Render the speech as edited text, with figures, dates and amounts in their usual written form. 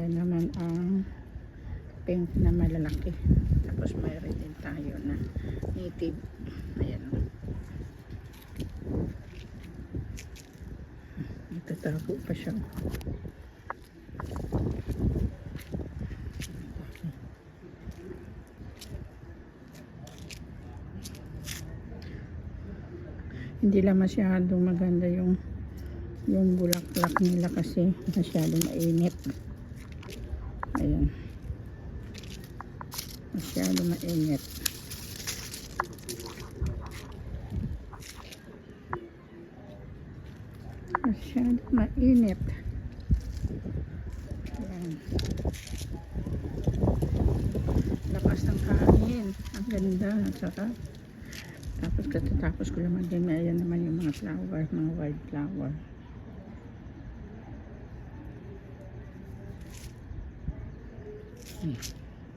Ayan naman ang pink na malalaki. Tapos mayroon din tayo na native. Ayan. Nagtatago pa siya. Hindi lang masyadong maganda yung bulaklak nila kasi masyadong mainit. Ayan. Masyadong mainit. Masyadong mainit. Ayan. Lakas ng hangin. Ang ganda. Ang sarap. Tapos katatapos ko naman din, ayan naman yung mga flower, mga wild flower. Hmm.